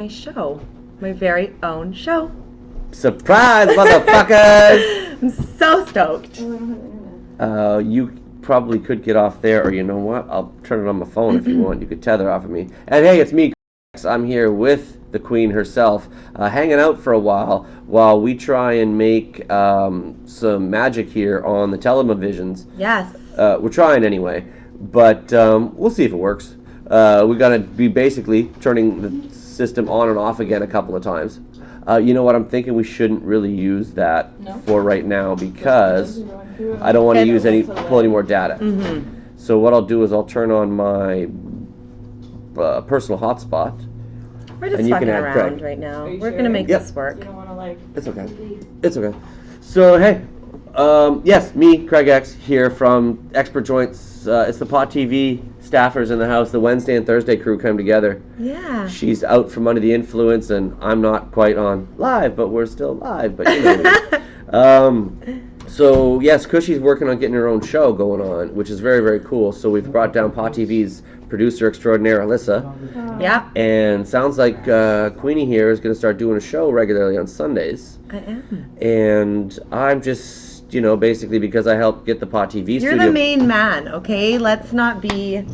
my show, my very own show. Surprise, motherfuckers! I'm so stoked. Oh, I don't have internet. You probably could get off there, or you know what? I'll turn it on my phone if you want. You could tether off of me. And hey, it's me. I'm here with the Queen herself, hanging out for a while we try and make some magic here on the televisions. Yes. We're trying anyway, but we'll see if it works. We got to be basically turning the system on and off again a couple of times. You know what? I'm thinking we shouldn't really use that for right now because I don't want to pull any more data. Mm-hmm. So what I'll do is I'll turn on my personal hotspot. We're just and you fucking can add around Craig. right now. Are you We're sure? gonna make Yep. this work. You don't want to like. It's okay. It's okay. So hey, yes, me, Craig X, here from Expert Joints. It's the Pot TV staffers in the house. The Wednesday and Thursday crew come together. Yeah. She's out from under the influence, and I'm not quite on live, but we're still live. But you know. So yes, Cushy's working on getting her own show going on, which is very, very cool. So we've brought down Pot TV's producer extraordinaire, Alyssa. Yeah. And sounds like Queenie here is going to start doing a show regularly on Sundays. I am. And I'm just, basically because I helped get the Pot TV You're studio. the main man, okay? Let's not be.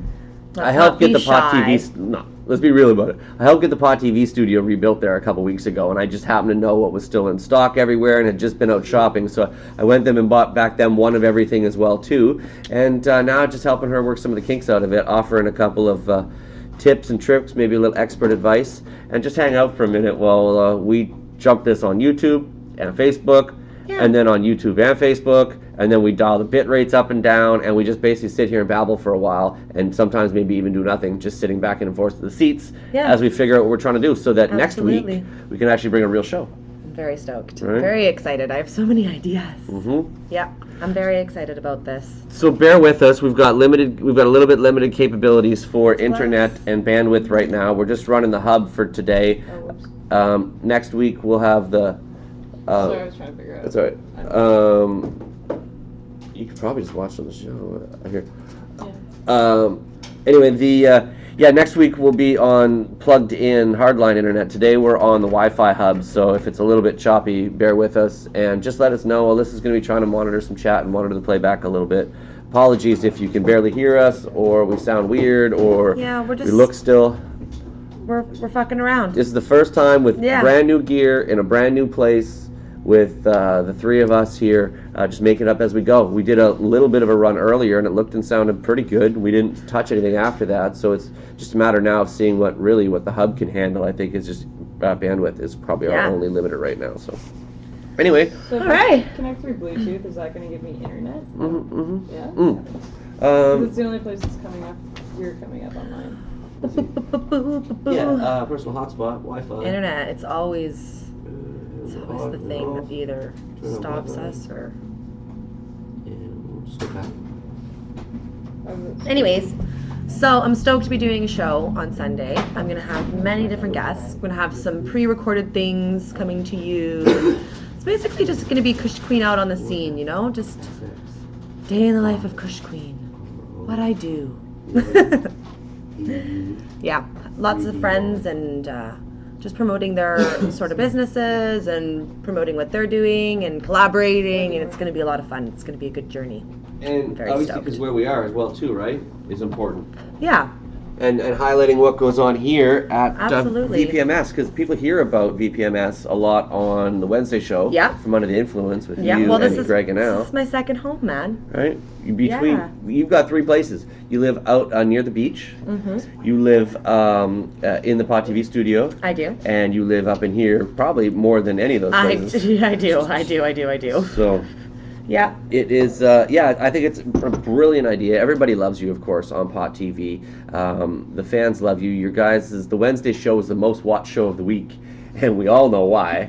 I helped get the Pot shy. TV. No, let's be real about it. I helped get the Pot TV studio rebuilt there a couple weeks ago, and I just happened to know what was still in stock everywhere, and had just been out shopping, so I went them and bought back them one of everything as well too. And now I'm just helping her work some of the kinks out of it, offering a couple of tips and tricks, maybe a little expert advice, and just hang out for a minute while we jump this on YouTube and Facebook. Yeah. And then on YouTube and Facebook, and then we dial the bit rates up and down, and we just basically sit here and babble for a while, and sometimes maybe even do nothing, just sitting back and forth to the seats as we figure out what we're trying to do, so that Absolutely. next week we can actually bring a real show. I'm very stoked. Right. Very excited. I have so many ideas. Mm-hmm. Yeah, I'm very excited about this. So bear with us. We've got a little bit limited capabilities for internet and bandwidth right now. We're just running the hub for today. Oh, whoops. Next week we'll have the. Sorry, I was trying to figure out. That's all right. You could probably just watch on the show here. Anyway, next week we'll be on plugged in hardline internet. Today we're on the Wi-Fi hub, so if it's a little bit choppy, bear with us and just let us know. Alyssa's going to be trying to monitor some chat and monitor the playback a little bit. Apologies if you can barely hear us, or we sound weird, or we look still. We're fucking around. This is the first time with brand new gear in a brand new place with the three of us here, just making it up as we go. We did a little bit of a run earlier, and it looked and sounded pretty good. We didn't touch anything after that, so it's just a matter now of seeing what the hub can handle. I think is just bandwidth is probably our only limiter right now. So anyway, So if I connect through Bluetooth, is that going to give me internet? Yeah. 'Cause it's the only place that's coming up. You're coming up online. personal hotspot, Wi-Fi. Internet, it's always the thing that either stops us or. Anyways, so I'm stoked to be doing a show on Sunday. I'm going to have many different guests. I'm going to have some pre-recorded things coming to you. It's basically just going to be MsKushQueen out on the scene, just day in the life of MsKushQueen. What I do. Yeah, lots of friends and just promoting their sort of businesses and promoting what they're doing and collaborating, and it's going to be a lot of fun. It's going to be a good journey. And Very obviously, stoked. because where we are as well too, right, is important. Yeah. And highlighting what goes on here at Absolutely. VPMS, because people hear about VPMS a lot on the Wednesday show. Yeah. From Under the Influence with Yeah. you Well, and Greg and Al. this is my second home, man. Right? Yeah. You've got three places. You live out near the beach. Mm-hmm. You live in the Pot TV studio. I do. And you live up in here, probably more than any of those places. I do. So. Yeah. It is, I think it's a brilliant idea. Everybody loves you, of course, on Pot TV. The fans love you. Your guys' the Wednesday show is the most watched show of the week, and we all know why.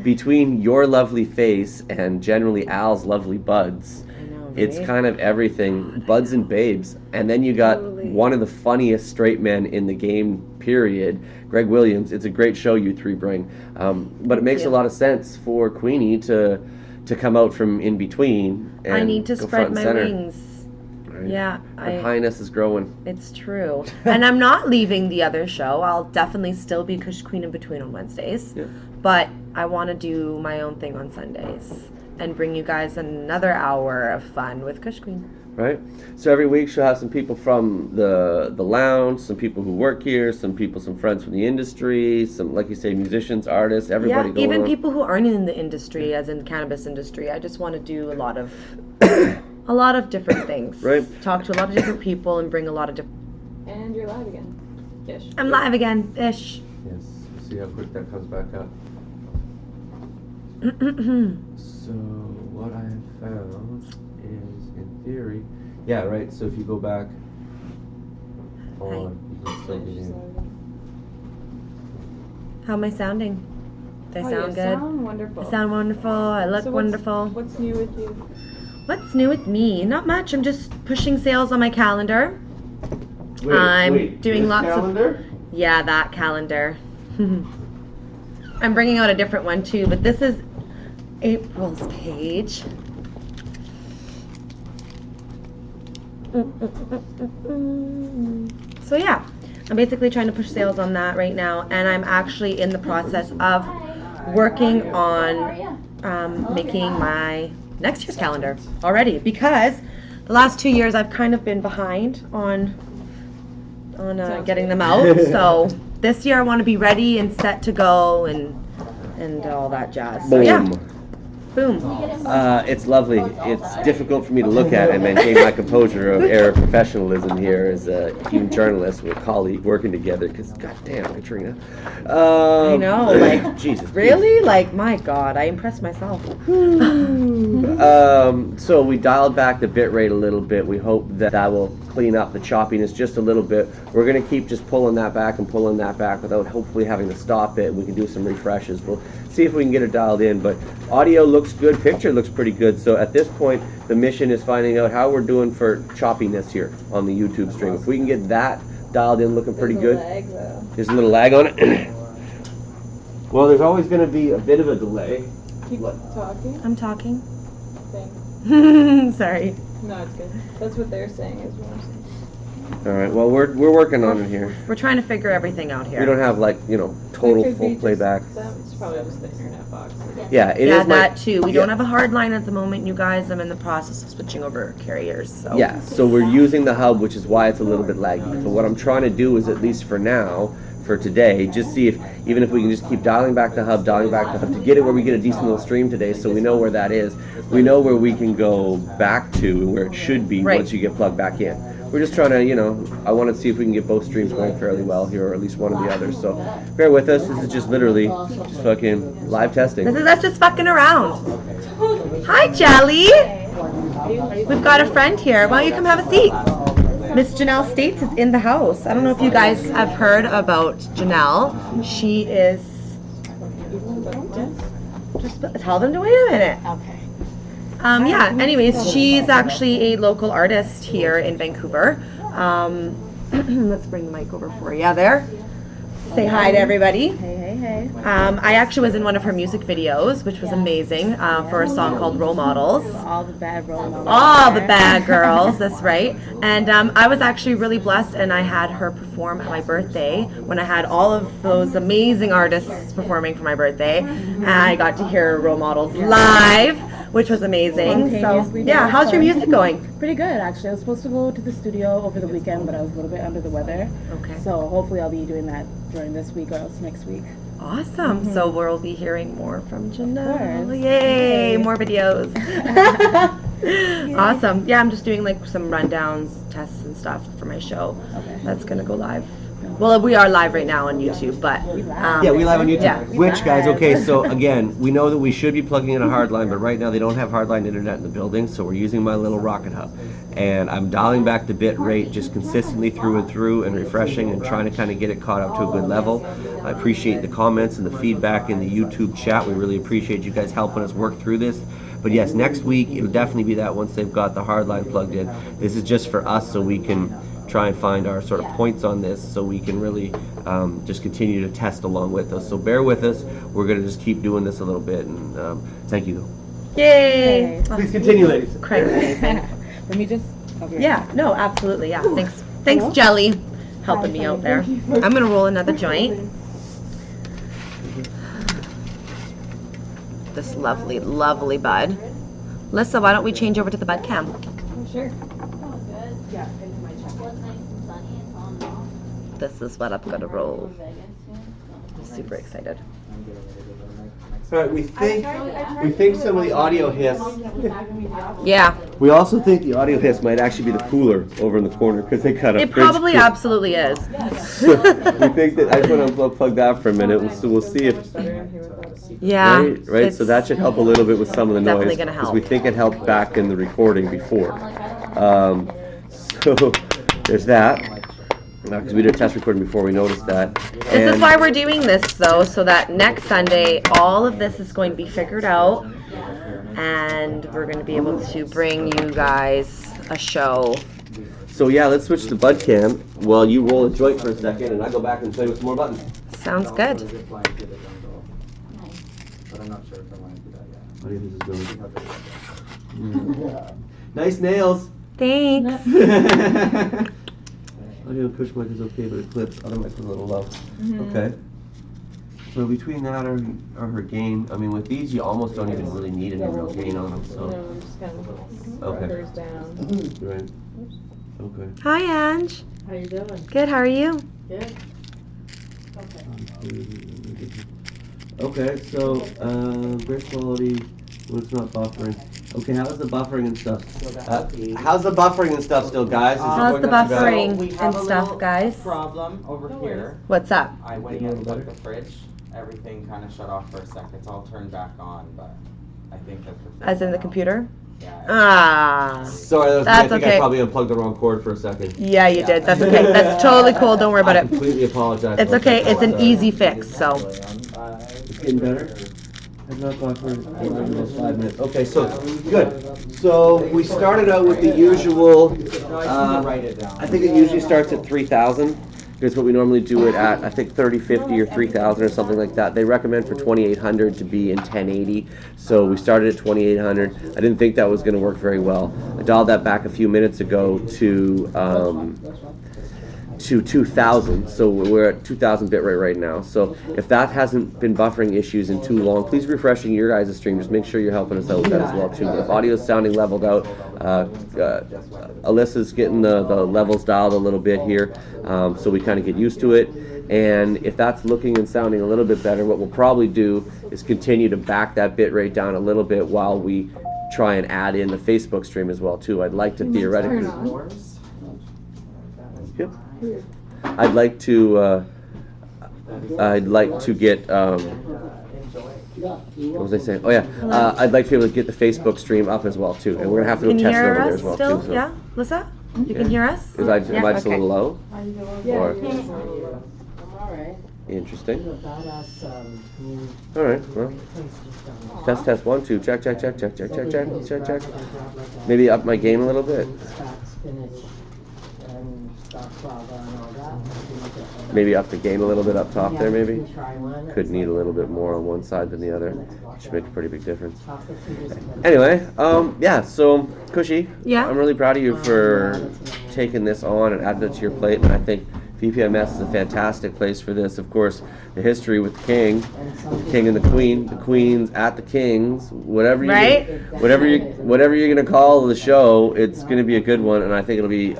Between your lovely face and generally Al's lovely buds, I know, right? it's kind of everything, buds and babes. And then you got one of the funniest straight men in the game, period, Greg Williams. It's a great show you three bring. But it makes a lot of sense for Queenie to come out from in between and I need to go spread front and my center. wings. Right. Yeah, My highness is growing. It's true. And I'm not leaving the other show. I'll definitely still be Kush Queen in between on Wednesdays. Yeah. But I want to do my own thing on Sundays and bring you guys another hour of fun with Kush Queen. Right. So every week she'll have some people from the lounge, some people who work here, some friends from the industry, some, like you say, musicians, artists, everybody going even on. people who aren't in the industry, as in the cannabis industry. I just want to do a lot of different things. Right. Talk to a lot of different people and bring a lot of different. And you're live again. Ish. I'm live again. Ish. Yes. See how quick that comes back up. So what I have found is, in theory, yeah, right. So if you go back on, you can still be in. How am I sounding? Do I sound good? Sound wonderful. I sound wonderful. I look wonderful. What's new with you? What's new with me? Not much. I'm just pushing sales on my calendar. I'm doing lots calendar? Yeah, that calendar. I'm bringing out a different one too, but this is April's page. So yeah, I'm basically trying to push sales on that right now, and I'm actually in the process of working on making my next year's calendar already, because the last 2 years I've kind of been behind on getting them out. So this year I want to be ready and set to go and all that jazz. So yeah. Boom. It's lovely. It's difficult for me to look at and maintain my composure of air of professionalism here as a human journalist with a colleague working together, because goddamn, Katrina. I know, like, Jesus. Really? Like, my God, I impressed myself. So we dialed back the bit rate a little bit. We hope that will clean up the choppiness just a little bit. We're going to keep just pulling that back without hopefully having to stop it. We can do some refreshes. We'll see if we can get it dialed in, but audio looks good, picture looks pretty good. So at this point, the mission is finding out how we're doing for choppiness here on the YouTube stream. If we can get that dialed in looking pretty good. There's a little lag on it. Well, there's always going to be a bit of a delay. Keep talking. I'm talking. Thanks. Sorry. No, it's good. That's what they're saying is what I'm saying. All right, well, we're working on it here. We're trying to figure everything out here. We don't have, like, total full playback. It's probably just the internet box. Yeah, it is. That too. We don't have a hard line at the moment, you guys. I'm in the process of switching over carriers. So. Yeah, so we're using the hub, which is why it's a little bit laggy. So what I'm trying to do is, at least for now, for today, just see if, even if we can just keep dialing back the hub, to get it where we get a decent little stream today, so we know where that is. We know where we can go back to, where it should be once you get plugged back in. We're just trying to, I want to see if we can get both streams going fairly well here, or at least one of the others. So bear with us. This is just literally just fucking live testing. This is us just fucking around. Hi, Jelly. We've got a friend here. Why don't you come have a seat? Miss Janelle States is in the house. I don't know if you guys have heard about Janelle. She is... Just tell them to wait a minute. Okay. Yeah, anyways, she's actually a local artist here in Vancouver. Let's bring the mic over for you there. Say hi to everybody. Hey, hey, hey. I actually was in one of her music videos, which was amazing, for a song called Role Models. All the bad role models. All the bad girls, that's right. And I was actually really blessed, and I had her perform at my birthday when I had all of those amazing artists performing for my birthday. And I got to hear Role Models live, which was amazing. So, yeah, how's your music going? Pretty good, actually. I was supposed to go to the studio over the weekend, but I was a little bit under the weather. Okay. So hopefully I'll be doing that during this week or else next week. Awesome. So we'll be hearing more from Janelle. Of course. Yay, Yay. more videos. Awesome. Yeah, I'm just doing like some rundowns, tests and stuff for my show. Okay. That's going to go live. Well, we are live right now on YouTube, but Yeah, we live on YouTube. Yeah. Which, guys, okay, so again, we know that we should be plugging in a hardline, but right now they don't have hardline internet in the building, so we're using my little rocket hub. And I'm dialing back the bit rate just consistently through and through and refreshing and trying to kind of get it caught up to a good level. I appreciate the comments and the feedback in the YouTube chat. We really appreciate you guys helping us work through this. But yes, next week it'll definitely be that once they've got the hardline plugged in. This is just for us so we can try and find our sort of points on this so we can really just continue to test along with us. So bear with us. We're going to just keep doing this a little bit, and thank you. yay! Please continue, ladies. Craig's amazing. Let me just Okay. Yeah, no, absolutely, yeah. Thanks, Jelly, helping me out there. I'm gonna roll another joint. This lovely, lovely bud. Lissa, why don't we change over to the bud cam? Oh, sure. This is what I'm gonna roll. I'm super excited. All right, we think some of the audio hiss. Yeah. We also think the audio hiss might actually be the cooler over in the corner because they cut a It fridge probably cool. absolutely is. We think that I just want to unplug that for a minute. We'll see if. Yeah. Right. So that should help a little bit with some of the noise. Definitely gonna help. Because we think it helped back in the recording before. So there's that. Because we did a test recording before, we noticed that. This is why we're doing this, though, so that next Sunday, all of this is going to be figured out, and we're going to be able to bring you guys a show. So yeah, let's switch to bud cam while you roll a joint for a second, and I go back and play with some more buttons. Sounds good. Nice nails. Thanks. Audio push mic is okay, but it clips. Other mic's a little low. Okay. So between that or her gain, I mean, with these, you almost don't even really need any real gain on them. So. No, I'm just kind of Okay. buffers down. Right. Okay. Hi, Ange. How you doing? Good, how are you? Good. Okay, so great quality when it's not buffering. Okay, how's the buffering and stuff? How's the buffering and stuff still, guys? Is it How's going the not too bad? buffering? We and have a stuff, little guys. problem over here. What's up? I went in and took the fridge. Everything kind of shut off for a sec. It's all turned back on, but I think that the fridge As in the went out. computer? Yeah. Ah. Sorry, that was me. That's I think okay. I probably unplugged the wrong cord for a second. Yeah, you did. That's okay. That's totally cool. Don't worry about I it. completely apologize. It's about okay. that. It's an easy fix, so. It's getting better? I've not gone for almost 5 minutes. Okay, so, good. So, we started out with the usual, Write it down. I think it usually starts at 3,000. Here's what we normally do it at, I think 3050 or 3000 or something like that. They recommend for 2800 to be in 1080. So we started at 2800. I didn't think that was going to work very well. I dialed that back a few minutes ago to 2000. So we're at 2000 bit rate right now. So if that hasn't been buffering issues in too long, please refreshing your guys' stream. Just make sure you're helping us out with that as well too. But if audio is sounding leveled out, Alyssa's getting the levels dialed a little bit here, so we kind of get used to it. And if that's looking and sounding a little bit better, what we'll probably do is continue to back that bit rate down a little bit while we try and add in the Facebook stream as well too. I'd like to theoretically. Yep. I'd like to get. What was I saying? Oh yeah, I'd like to be able to get the Facebook stream up as well too, and we're gonna have to Can go you test it hear over there us as well still? too. So. Yeah, Lissa? You can hear us? Am I just a Okay. little low? Yeah. Or I'm alright. interesting. Badass, All right. Well, test 1 2 check. Maybe up my gain a little bit. Maybe up the gain a little bit up top there. Maybe could need a little bit more on one side than the other. Should make a pretty big difference. Anyway, yeah. So Cushy, Yeah? I'm really proud of you for taking this on and adding it to your plate, and I think VPMS is a fantastic place for this. Of course, the history with the king and the queens at the kings, whatever you're gonna call the show, it's gonna be a good one, and I think it'll be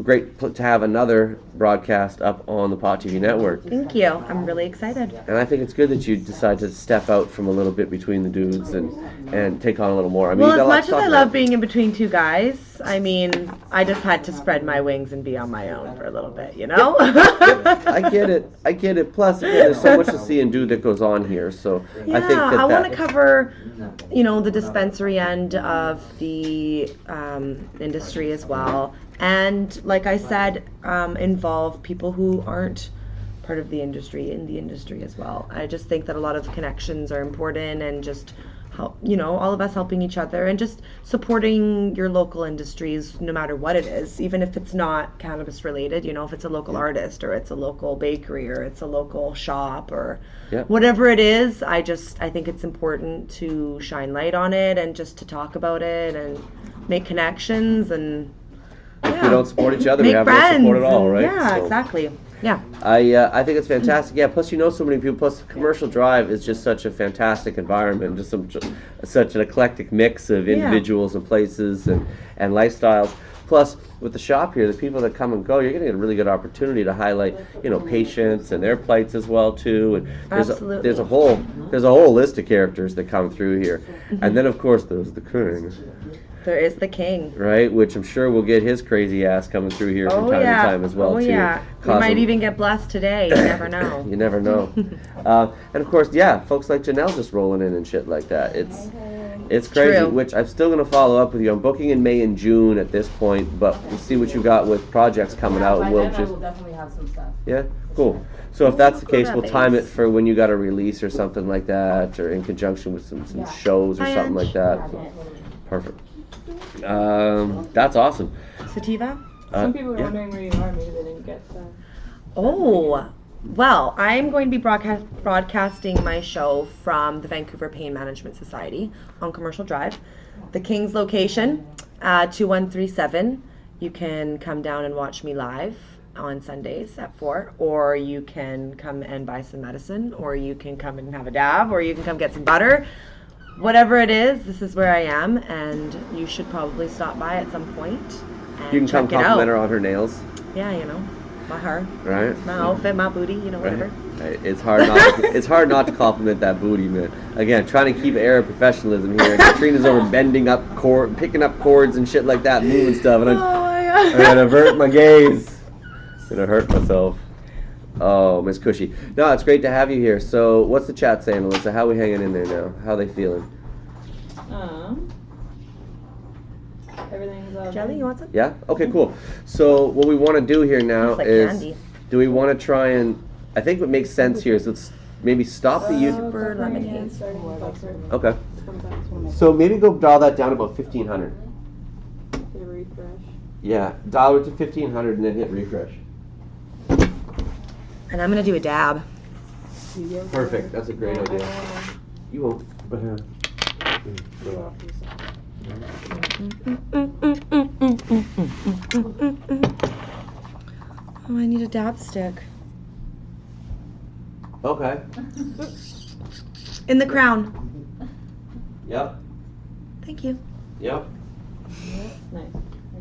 great to have another broadcast up on the Pot TV network. Thank you. I'm really excited. And I think it's good that you decide to step out from a little bit between the dudes and take on a little more. I mean, Well, you got as a lot much of as I stuff love there. being in between two guys, I mean, I just had to spread my wings and be on my own for a little bit, you know? I get it. Plus, again, there's so much to see and do that goes on here. So Yeah, I think I want to that cover, the dispensary end of the industry as well. And like I said, involve people who aren't part of the industry in the industry as well. I just think that a lot of connections are important, and just help, all of us helping each other and just supporting your local industries no matter what it is, even if it's not cannabis related, if it's a local artist or it's a local bakery or it's a local shop or whatever it is. I think it's important to shine light on it and just to talk about it and make connections and if we don't support each other, make we have friends no support at all, right? Yeah, exactly. Yeah. I think it's fantastic. Yeah. Plus, so many people. Plus, Commercial Drive is just such a fantastic environment. Just such an eclectic mix of individuals and places and lifestyles. Plus, with the shop here, the people that come and go, you're going to get a really good opportunity to highlight, patients and their plights as well too. And there's a whole list of characters that come through here, and then of course there's the king. There is the king. Right, which I'm sure will get his crazy ass coming through here from time to time as well, too. Oh, yeah. We might even get blessed today. You never know. You never know. And, of course, folks like Janelle just rolling in and shit like that. It's crazy, True. which I'm still going to follow up with you. I'm booking in May and June at this point, but we'll see what you got with projects coming out. By And then I will definitely have some stuff. Yeah, cool. So if that's the case, that we'll time it base. for when you got a release or something like that, or in conjunction with some shows or Hi, something like that. Yeah. Perfect. That's awesome. Sativa? Some people are yeah. wondering where you are. Maybe they didn't get that. Oh, well, I'm going to be broadcasting my show from the Vancouver Pain Management Society on Commercial Drive. The King's location, 2137. You can come down and watch me live on Sundays at 4, or you can come and buy some medicine, or you can come and have a dab, or you can come get some butter. Whatever it is, this is where I am, and you should probably stop by at some point. And You can come check it compliment out. her on her nails, Yeah, my hair, right? my outfit, my booty, whatever. Right. It's hard not to compliment that booty, man. Again, trying to keep an air of professionalism here. Katrina's over bending up picking up cords and shit like that, moving stuff, and Oh my I'm god. gonna avert my gaze. Gonna hurt myself. Oh, Miss Cushy. No, it's great to have you here. So, what's the chat saying, Alyssa? How are we hanging in there now? How are they feeling? Everything's all Jelly, good. you want some? Yeah? Okay, cool. So, what we want to do here now It's like is, candy. do we want to try and, I think what makes sense here is let's maybe stop the use. Super lemon haze. Starting with Buster. Okay. 25. So, maybe go dial that down about 1500. Get a refresh. Yeah, dial it to 1500 and then hit refresh. And I'm gonna do a dab. Perfect. That's a great No, I idea. don't wanna- You won't, but Oh, I need a dab stick. okay. In the crown. Yep. Thank you. Yep. Nice.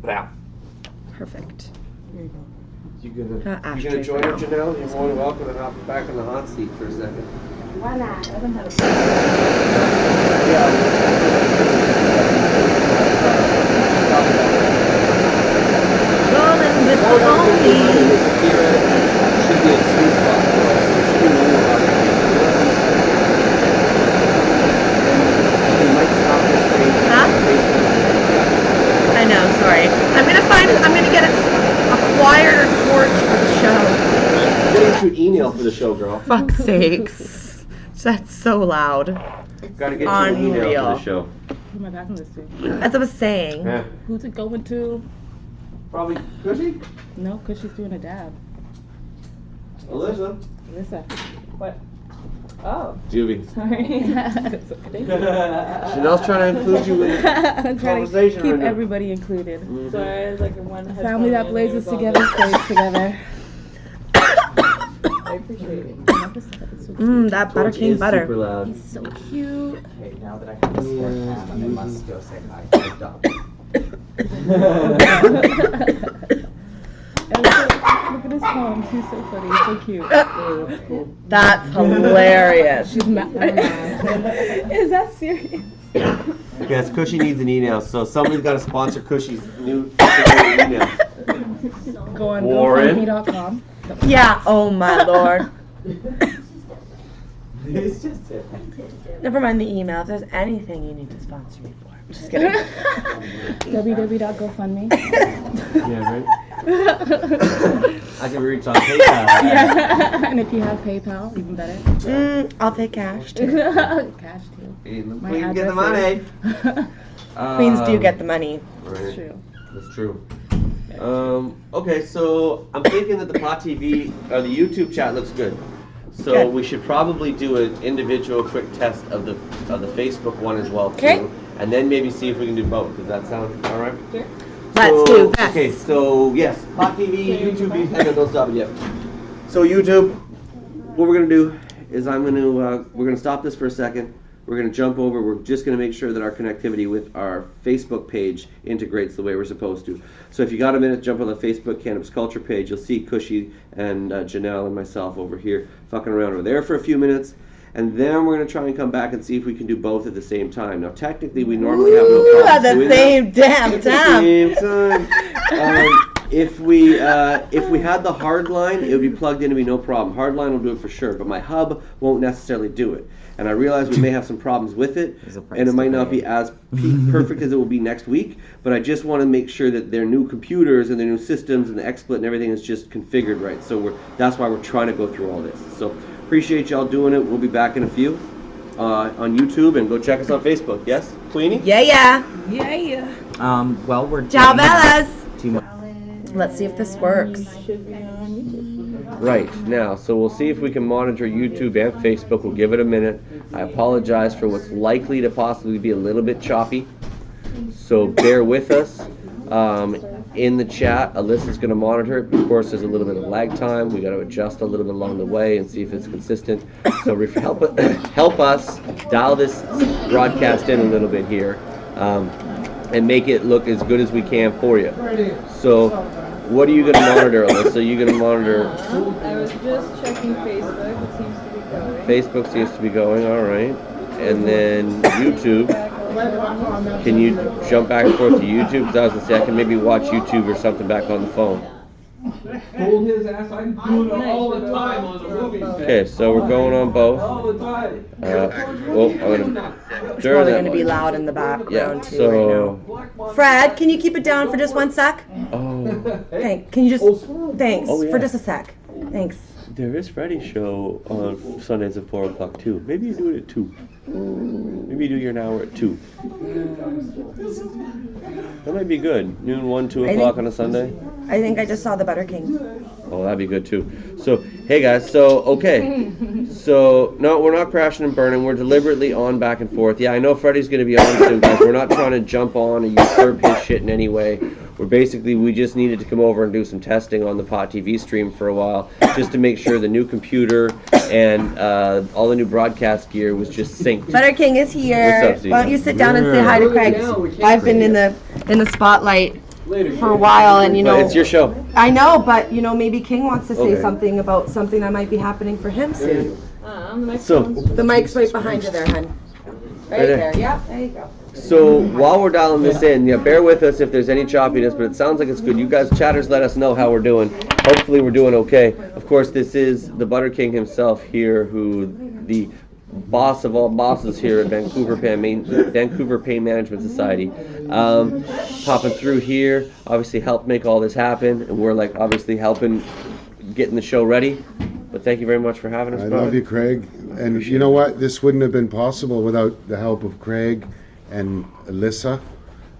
Yeah. Perfect. You gonna Ashtray join for her, now. Janelle? You're more than welcome to hop back in the hot seat for a second. Why not? I haven't had a Rolling with the homies. Huh? I know, sorry. I'm gonna get a quieter torch for the show. Get into email for the show, girl. Fuck's sakes. That's so loud. Gotta get you an email for Unreal. the show. Who am I backing this to? As I was saying. Yeah. Who's it going to? Probably Cushy? No, because she's doing a dab. Alyssa. Alyssa. What? Oh, Juby. sorry. It's okay. Chanel's trying to include you in the I'm trying to conversation keep right now. everybody included. Sorry, I was like one A headphone family that in, blazes it was all together good. stays together. I appreciate it. That butter king butter. super loud. He's so cute. Okay, now that I have a spare cam, I must go say hi to the dog. And look at his palms. He's so funny. He's so cute. That's hilarious. She's mad. Is that serious? Yes, Cushy needs an email, so somebody's got to sponsor Cushy's new email. Go on Warren. GoFundMe.com. Yeah, oh my lord. It's just it. Never mind the email. If there's anything you need to sponsor me for. Just kidding. www.gofundme. Yeah, right. I can reach on PayPal. Yeah. And if you have PayPal, even better. I'll pay cash too. Cash too. My Queen, get the address money. Queens do get the money. Right. True. That's true. Okay, so I'm thinking that the Pot TV or the YouTube chat looks good. So Good. we should probably do an individual quick test of the Facebook one as well too. Okay. And then maybe see if we can do both. Does that sound all right? Sure. Let's do this. Okay, so yes, Pot TV, YouTube, hang on, don't stop it yet. So YouTube, what we're gonna do is we're gonna stop this for a second. We're gonna jump over. We're just gonna make sure that our connectivity with our Facebook page integrates the way we're supposed to. So if you got a minute, jump on the Facebook Cannabis Culture page. You'll see Cushy and Janelle and myself over here fucking around over there for a few minutes. And then we're going to try and come back and see if we can do both at the same time. Now, technically, we normally have no problem At the same damn time. If we had the hard line, it would be plugged in and be no problem. Hard line will do it for sure, but my hub won't necessarily do it. And I realize we may have some problems with it, and it might not be as perfect as it will be next week, but I just want to make sure that their new computers and their new systems and the XSplit and everything is just configured right. So that's why we're trying to go through all this. So appreciate y'all doing it. We'll be back in a few on YouTube, and go check us on Facebook. Yes, Queenie? Yeah. Well, we're Ciao, doing Bellas. too much. Let's see if this works. Should be on YouTube. Right, now, so we'll see if we can monitor YouTube and Facebook. We'll give it a minute. I apologize for what's likely to possibly be a little bit choppy, so bear with us. In the chat, Alyssa's going to monitor it. Of course, there's a little bit of lag time. We got to adjust a little bit along the way and see if it's consistent. So help us dial this broadcast in a little bit here, and make it look as good as we can for you. So, what are you going to monitor, Alyssa? Are you going to monitor? I was just checking Facebook. It seems to be going. Facebook seems to be going, all right. And then YouTube. Can you jump back and forth to YouTube? Because I was going to say I can maybe watch YouTube or something back on the phone. Told his ass I'm doing it all the time on the movie set. Okay, so we're going on both. All the time. Well, I'm going to It's probably going to be loud in the background Yeah, too so. right now. Fred, can you keep it down for just 1 sec? Oh, Can you just? Thanks Oh, yeah. for just a sec. Thanks. there is Freddy's show on Sundays at 4 o'clock too. Maybe you do it at 2. Maybe you do your hour at 2. That might be good. Noon, 1, 2 o'clock on a Sunday. I think I just saw the Butter King. Oh, that'd be good too. So, hey guys, okay. So, no, we're not crashing and burning. We're deliberately on back and forth. Yeah, I know Freddy's going to be on soon, guys. We're not trying to jump on or usurp his shit in any way. We just needed to come over and do some testing on the Pot TV stream for a while, just to make sure the new computer and all the new broadcast gear was just synced. Butter King is here. What's up, Steve? Why don't you sit down and say hi to Craig? I've been in the spotlight for a while, and But it's your show. I know, but maybe King wants to say Okay. something about something that might be happening for him soon. The So, microphone's The mic's right behind you there, hun. Right there. there. Yeah, there you go. So while we're dialing this in, yeah, bear with us if there's any choppiness, but it sounds like it's good. You guys, chatters, let us know how we're doing. Hopefully we're doing okay. Of course, this is the Butter King himself here, who the boss of all bosses here at Vancouver Pain Management Society. Popping through here, obviously helped make all this happen, and we're like obviously helping getting the show ready. But thank you very much for having us. I brother. love you, Craig. And you know what? This wouldn't have been possible without the help of Craig and Alyssa.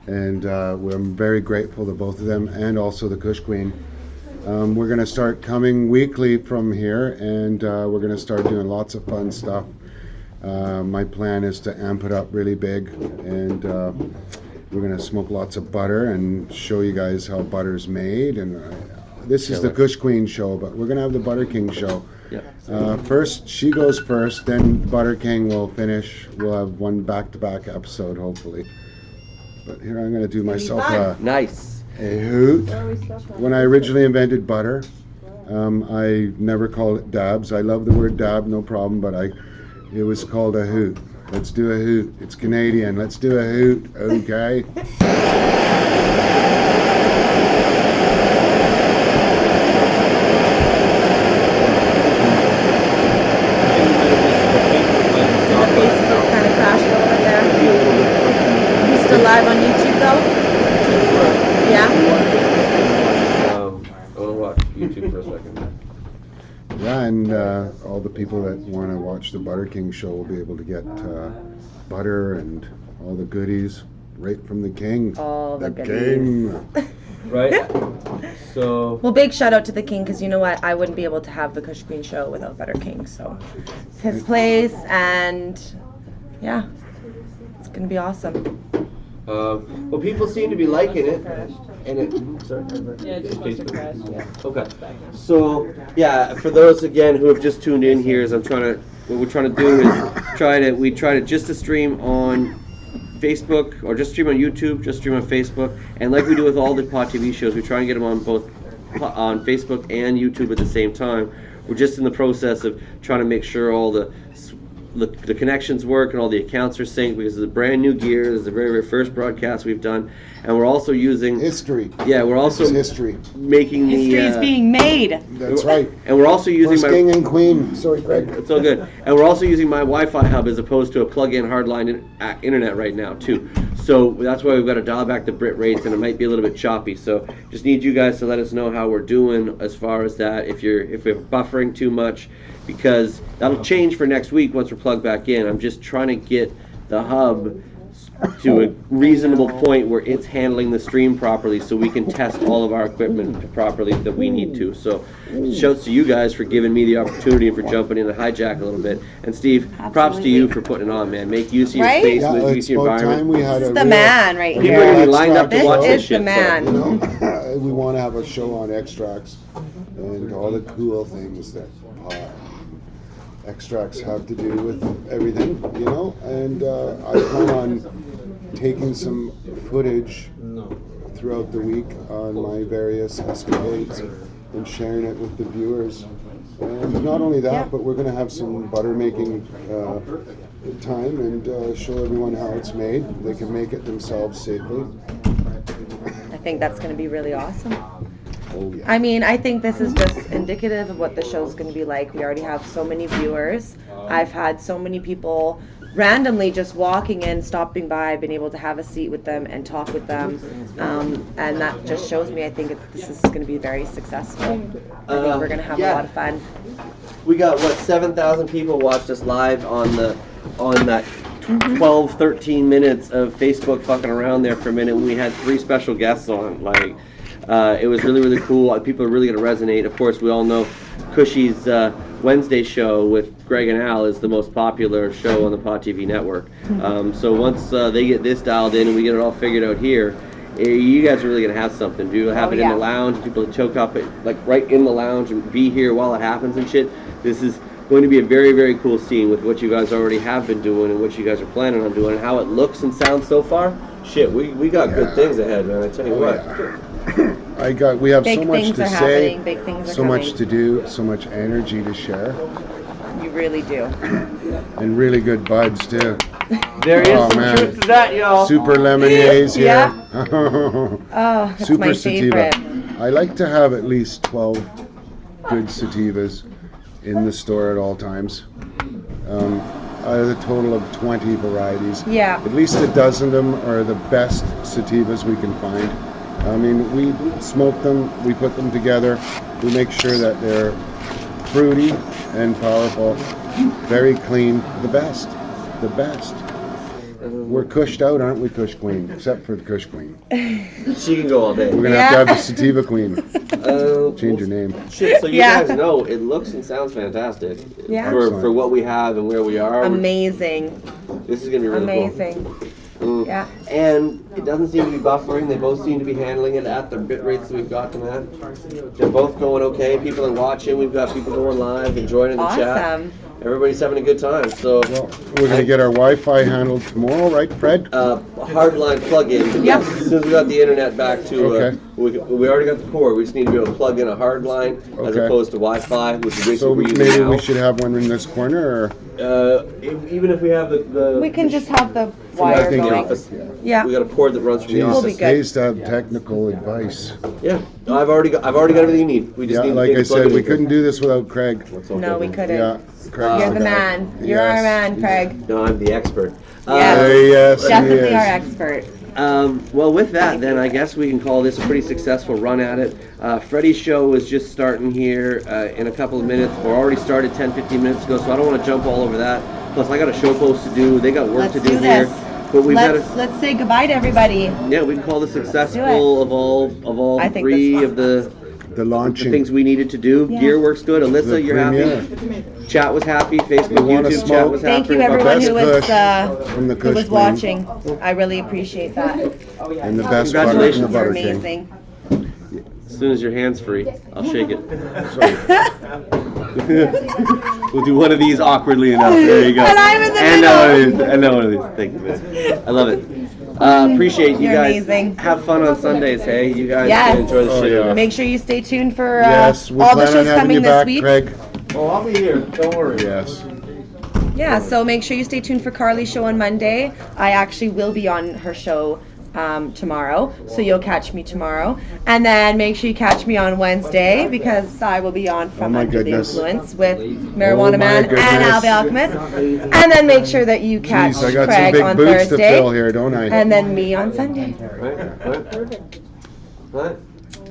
And we're very grateful to both of them, and also the MsKushQueen. We're going to start coming weekly from here, and we're going to start doing lots of fun stuff. My plan is to amp it up really big, and we're going to smoke lots of butter and show you guys how butter's made. And this is the MsKushQueen show, but we're going to have the Butter King show. Yep. First, she goes first, then Butter King will finish. We'll have one back-to-back episode, hopefully. But here I'm going to do myself Nice. a hoot. When I originally invented butter, I never called it dabs. I love the word dab, no problem, but it was called a hoot. Let's do a hoot. It's Canadian. Let's do a hoot, okay? Your face is kind of crashed over there. You still all the people that want to watch the Butter King show will be able to get butter and all the goodies right from the king. All the king. Right? So. Well, big shout out to the king, because you know what? I wouldn't be able to have the MsKushQueen show without Butter King. So it's his place, and yeah, it's gonna be awesome. Well, people seem to be liking it, and it. Sorry. Yeah, it just must have crashed. Yeah. Okay. So yeah, for those again who have just tuned in here, what we're trying to do is we try to just to stream on Facebook, or just stream on YouTube, just stream on Facebook, and like we do with all the Pod TV shows, we try and get them on both on Facebook and YouTube at the same time. We're just in the process of trying to make sure all the connections work and all the accounts are synced, because it's a brand new gear. This is the very, very first broadcast we've done, and we're also using history. Yeah, we're also history making the history is being made. That's right. And we're also using First king and queen. Sorry, Greg. It's all good. And we're also using my Wi-Fi hub as opposed to a plug-in hardline internet right now too. So that's why we've got to dial back the bit rates, and it might be a little bit choppy. So just need you guys to let us know how we're doing as far as that. If we're buffering too much, because that'll change for next week once we're plugged back in. I'm just trying to get the hub to a reasonable point where it's handling the stream properly, so we can test all of our equipment properly that we need to. So shouts to you guys for giving me the opportunity and for jumping in and hijack a little bit. And Steve, props to you for putting it on, man. Make use of your Right? space, Yeah, make use it's of your about time environment. we had This a is the real- man right People are here. gonna be lined up to This watch this is the shit. man. You know, we want to have a show on extracts and all the cool things that extracts have to do with everything, you know. And I plan on taking some footage throughout the week on my various escapades and sharing it with the viewers. And not only that, but we're going to have some butter making time and show everyone how it's made. They can make it themselves safely. I think that's going to be really awesome. Oh yeah. I mean, I think this is just indicative of what the show's going to be like. We already have so many viewers. I've had so many people randomly just walking in, stopping by, been able to have a seat with them and talk with them. And that just shows me, I think this is going to be very successful. I think we're going to have a lot of fun. We got 7,000 people watched us live on that 12, 13 minutes of Facebook fucking around there for a minute when we had 3 special guests on. Like, it was really, really cool. People are really going to resonate. Of course, we all know Cushy's Wednesday show with Greg and Al is the most popular show on the Pod TV network. So once they get this dialed in and we get it all figured out here, you guys are really going to have something. People have it in the lounge, people choke up it, like right in the lounge and be here while it happens and shit. This is going to be a very, very cool scene with what you guys already have been doing and what you guys are planning on doing and how it looks and sounds so far. Shit, we got good things ahead, man. I tell you what. We have Big so much things to are say, happening, big things are so much coming. to do, so much energy to share, You really do. and really good buds too. There is Oh, some man. truth to that, y'all. Super lemonades here. Yeah. Oh, it's Super my sativa. favorite. I like to have at least 12 good sativas in the store at all times. Out of the total of 20 varieties. Yeah. At least a dozen of them are the best sativas we can find. I mean, we smoke them, we put them together, we make sure that they're fruity and powerful, very clean, the best. We're cushed out, aren't we, MsKushQueen? Except for the MsKushQueen. She can go all day. We're gonna have to have the sativa queen. Change your name. Shit, so you guys know it looks and sounds fantastic. Yeah. For what we have and where we are. Amazing. This is gonna be really Amazing. cool. Yeah. And it doesn't seem to be buffering. They both seem to be handling it at the bit rates that we've got them at. They're both going okay. People are watching. We've got people going live and joining the chat. Awesome. Everybody's having a good time. So Well, we're gonna get our Wi-Fi handled tomorrow, right, Fred? hardline plug-in. Yep. As soon as we got the internet back to, Okay. we already got the cord. We just need to be able to plug in a hard line as Okay. opposed to Wi-Fi, which is basically So what we're using maybe now. we should have one in this corner, or Even if we have the We can just have the I wire think the going. office. Yeah. We got a cord that runs from the geez, We'll be office. good. pays to have technical advice. Yeah, I've already got everything you need. We just Yeah, need to like I plug said, it we in. couldn't do this without Craig. No, we couldn't. Yeah, Craig's You're the guy. man. You're our Yes. man, Craig. No, I'm the expert. Yeah. Yes, he Definitely is. our expert. Well, with that, then I guess we can call this a pretty successful run at it. Freddie's show is just starting here in a couple of minutes, or already started 10-15 minutes ago, so I don't want to jump all over that. Plus, I got a show post to do. They got work to do here. But we've Let's say goodbye to everybody. Yeah, we can call this successful of all I think three that's of the launching. things we needed to do. Yeah. Gear works good. Alyssa, The you're premiere. happy. Chat was happy. Facebook, We wanna YouTube, chat smoke. was Thank happy. you, everyone who was from the who was MsKushQueen. watching. I really appreciate that. And the best butter from the Congratulations. You're Butter King. amazing. As soon as your hand's free, I'll shake it. We'll do one of these awkwardly enough. There you go. And I'm in the middle. And one of these. Thank you, man. I love it. Appreciate you You're guys. amazing. Have fun on Sundays, hey? You guys Yes. enjoy the Oh, shit. yeah. Make sure you stay tuned for Yes, we all the plan on shows having coming you this back, week. Craig. Oh, I'll be here. Don't worry. Yes. Yeah, so make sure you stay tuned for Carly's show on Monday. I actually will be on her show tomorrow, so you'll catch me tomorrow. And then make sure you catch me on Wednesday because I will be on From my Under the goodness. Influence with Marijuana my Man and goodness. Al the Alchemist. And then make sure that you catch Jeez, I got some Craig big on boots to Thursday. fill here, don't I? And then me on Sunday. What?